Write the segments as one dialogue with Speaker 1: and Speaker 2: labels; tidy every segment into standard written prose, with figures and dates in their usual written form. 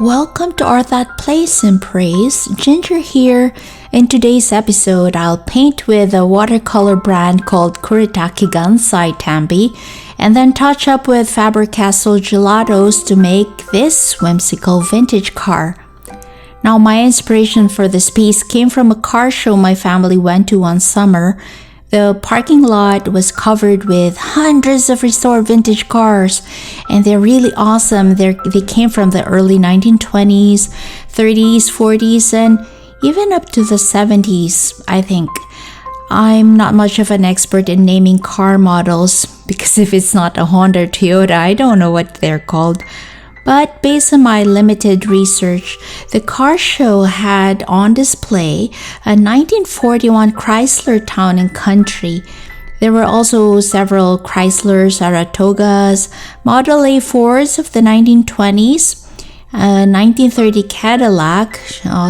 Speaker 1: Welcome to Art That Plays and Praise. Ginger here. In today's episode, I'll paint with a watercolor brand called Kuretake Gansai Tambi and then touch up with Faber-Castell gelatos to make this whimsical vintage car. Now, my inspiration for this piece came from a car show my family went to one summer. The parking lot was covered with hundreds of restored vintage cars, and they're really awesome. They came from the early 1920s, 30s, 40s, and even up to the 70s, I think. I'm not much of an expert in naming car models because if it's not a Honda or Toyota, I don't know what they're called. But based on my limited research, the car show had on display a 1941 Chrysler Town and Country. There were also several Chrysler Saratogas, Model A4s of the 1920s, a 1930 Cadillac,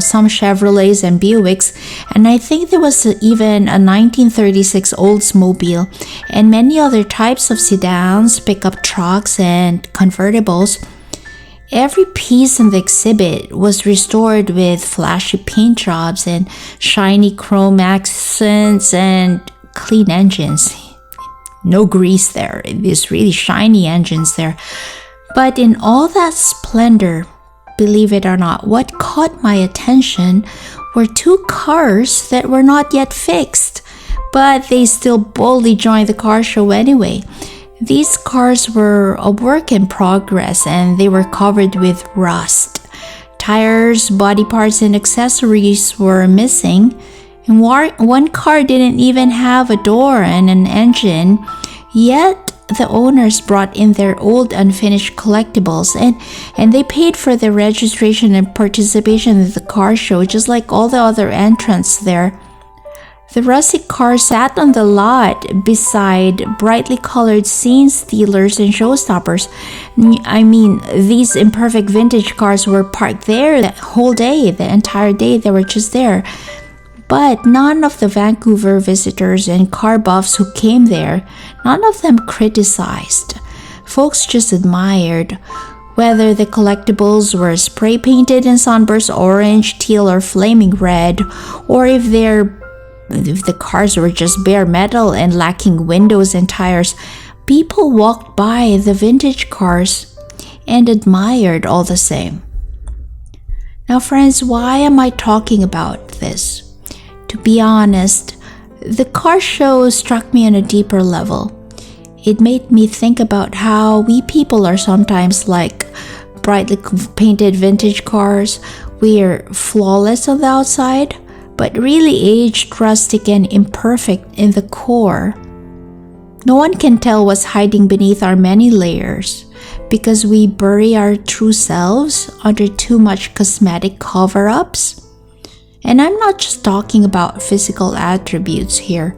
Speaker 1: some Chevrolets and Buicks, and I think there was even a 1936 Oldsmobile, and many other types of sedans, pickup trucks, and convertibles. Every piece in the exhibit was restored with flashy paint jobs and shiny chrome accents and clean engines. No grease there. These really shiny engines there. But in all that splendor, believe it or not, what caught my attention were two cars that were not yet fixed, but they still boldly joined the car show anyway. These cars were a work in progress and they were covered with rust. Tires, body parts, and accessories were missing. And one car didn't even have a door and an engine. Yet the owners brought in their old unfinished collectibles and they paid for the registration and participation in the car show just like all the other entrants there. The rusty car sat on the lot beside brightly colored scene stealers and showstoppers. I mean, these imperfect vintage cars were parked there the whole day, the entire day. They were just there. But none of the Vancouver visitors and car buffs who came there, none of them criticized. Folks just admired. Whether the collectibles were spray painted in sunburst orange, teal, or flaming red, or if the cars were just bare metal and lacking windows and tires, people walked by the vintage cars and admired all the same. Now, friends, why am I talking about this? To be honest, the car show struck me on a deeper level. It made me think about how we people are sometimes like brightly painted vintage cars. We're flawless on the outside, but really aged, rustic, and imperfect in the core. No one can tell what's hiding beneath our many layers because we bury our true selves under too much cosmetic cover-ups. And I'm not just talking about physical attributes here.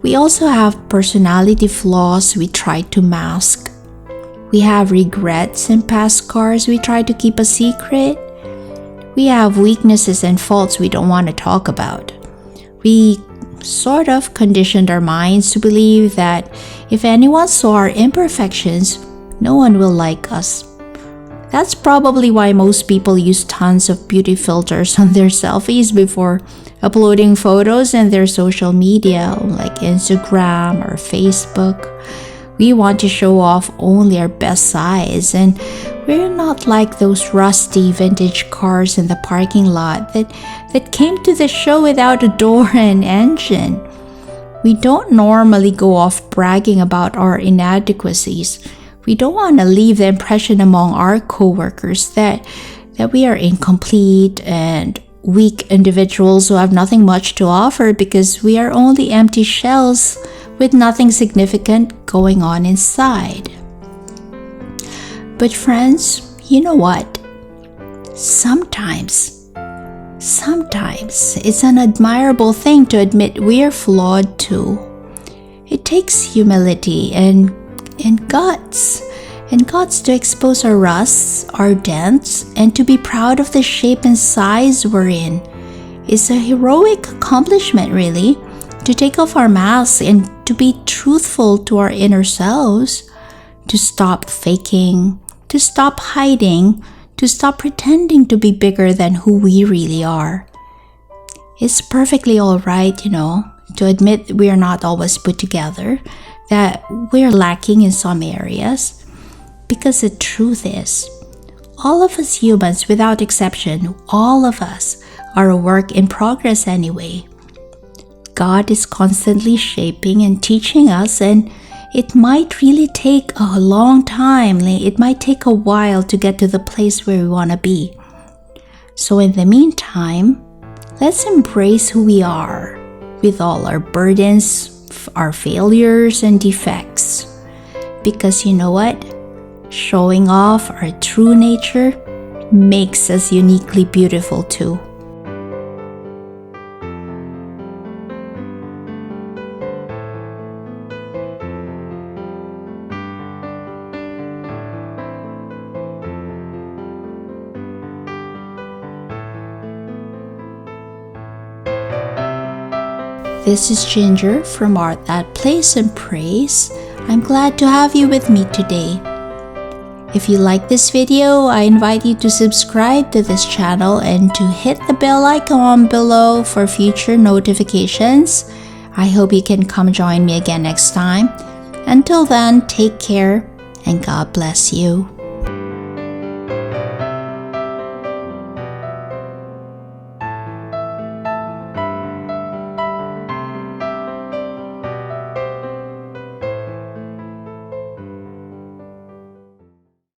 Speaker 1: We also have personality flaws we try to mask. We have regrets in past scars we try to keep a secret. We have weaknesses and faults we don't want to talk about. We sort of conditioned our minds to believe that if anyone saw our imperfections, no one will like us. That's probably why most people use tons of beauty filters on their selfies before uploading photos in their social media like Instagram or Facebook. We want to show off only our best sides, and we're not like those rusty vintage cars in the parking lot that came to the show without a door and engine. We don't normally go off bragging about our inadequacies. We don't want to leave the impression among our coworkers that we are incomplete and weak individuals who have nothing much to offer because we are only empty shells with nothing significant going on inside. But friends, you know what? Sometimes it's an admirable thing to admit we're flawed too. It takes humility and guts to expose our rusts, our dents, and to be proud of the shape and size we're in. It's a heroic accomplishment, really, to take off our masks and to be truthful to our inner selves, to stop faking, to stop hiding, to stop pretending to be bigger than who we really are. It's perfectly alright, to admit we are not always put together, that we're lacking in some areas. Because the truth is, all of us humans, without exception, all of us are a work in progress anyway. God is constantly shaping and teaching us, and it might really take a long time. It might take a while to get to the place where we want to be. So in the meantime, let's embrace who we are with all our burdens, our failures and defects. Because you know what? Showing off our true nature makes us uniquely beautiful too. This is Ginger from Art That Plays and Prays. I'm glad to have you with me today. If you like this video, I invite you to subscribe to this channel and to hit the bell icon below for future notifications. I hope you can come join me again next time. Until then, take care and God bless you.